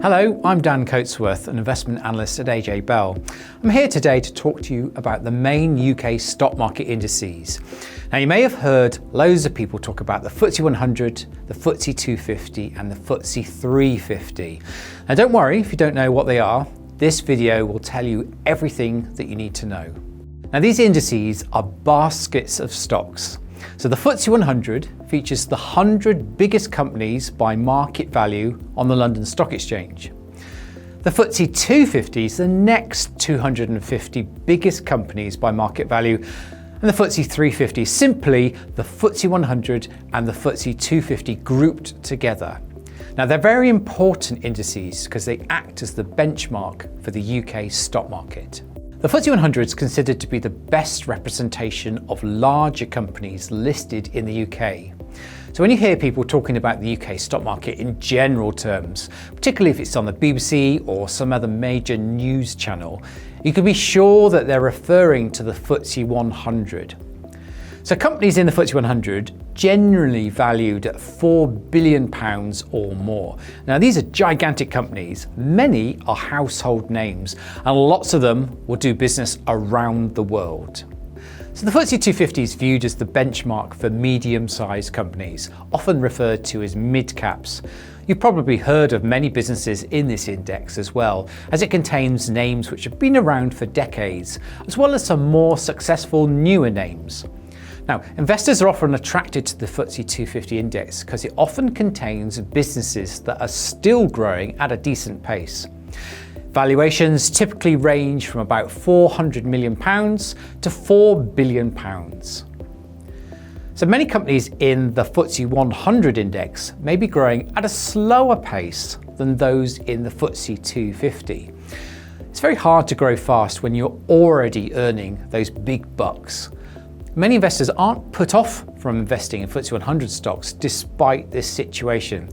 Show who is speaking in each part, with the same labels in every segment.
Speaker 1: Hello, I'm Dan Coatsworth, an investment analyst at AJ Bell. I'm here today to talk to you about the main UK stock market indices. Now, you may have heard loads of people talk about the FTSE 100, the FTSE 250 and the FTSE 350. Now, don't worry if you don't know what they are. This video will tell you everything that you need to know. Now, these indices are baskets of stocks. So the FTSE 100 features the 100 biggest companies by market value on the London Stock Exchange. The FTSE 250 is the next 250 biggest companies by market value, and the FTSE 350 is simply the FTSE 100 and the FTSE 250 grouped together. Now, they're very important indices because they act as the benchmark for the UK stock market. The FTSE 100 is considered to be the best representation of larger companies listed in the UK. So when you hear people talking about the UK stock market in general terms, particularly if it's on the BBC or some other major news channel, you can be sure that they're referring to the FTSE 100. So companies in the FTSE 100 generally valued at £4 billion or more. Now, these are gigantic companies. Many are household names, and lots of them will do business around the world. So the FTSE 250 is viewed as the benchmark for medium-sized companies, often referred to as mid-caps. You've probably heard of many businesses in this index as well, as it contains names which have been around for decades, as well as some more successful newer names. Now, investors are often attracted to the FTSE 250 index because it often contains businesses that are still growing at a decent pace. Valuations typically range from about £400 million to £4 billion. So many companies in the FTSE 100 index may be growing at a slower pace than those in the FTSE 250. It's very hard to grow fast when you're already earning those big bucks. Many investors aren't put off from investing in FTSE 100 stocks despite this situation.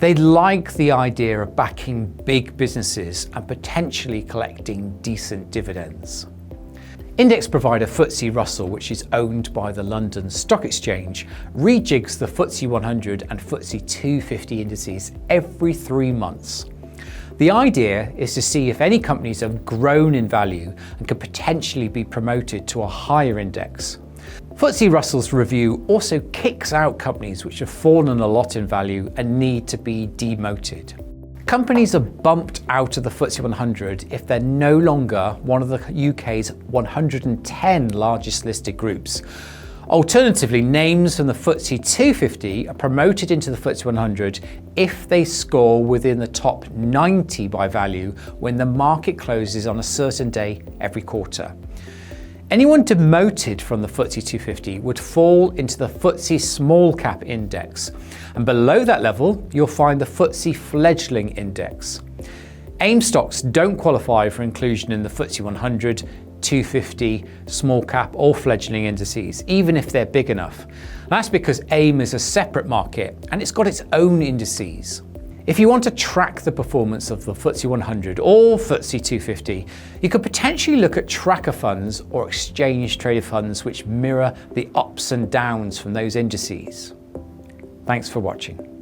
Speaker 1: They like the idea of backing big businesses and potentially collecting decent dividends. Index provider FTSE Russell, which is owned by the London Stock Exchange, rejigs the FTSE 100 and FTSE 250 indices every 3 months. The idea is to see if any companies have grown in value and could potentially be promoted to a higher index. FTSE Russell's review also kicks out companies which have fallen a lot in value and need to be demoted. Companies are bumped out of the FTSE 100 if they're no longer one of the UK's 110 largest listed groups. Alternatively, names from the FTSE 250 are promoted into the FTSE 100 if they score within the top 90 by value when the market closes on a certain day every quarter. Anyone demoted from the FTSE 250 would fall into the FTSE Small Cap Index, and below that level you'll find the FTSE Fledgling Index. AIM stocks don't qualify for inclusion in the FTSE 100, 250, small cap or fledgling indices, even if they're big enough. That's because AIM is a separate market and it's got its own indices. If you want to track the performance of the FTSE 100 or FTSE 250, you could potentially look at tracker funds or exchange-traded funds which mirror the ups and downs from those indices. Thanks for watching.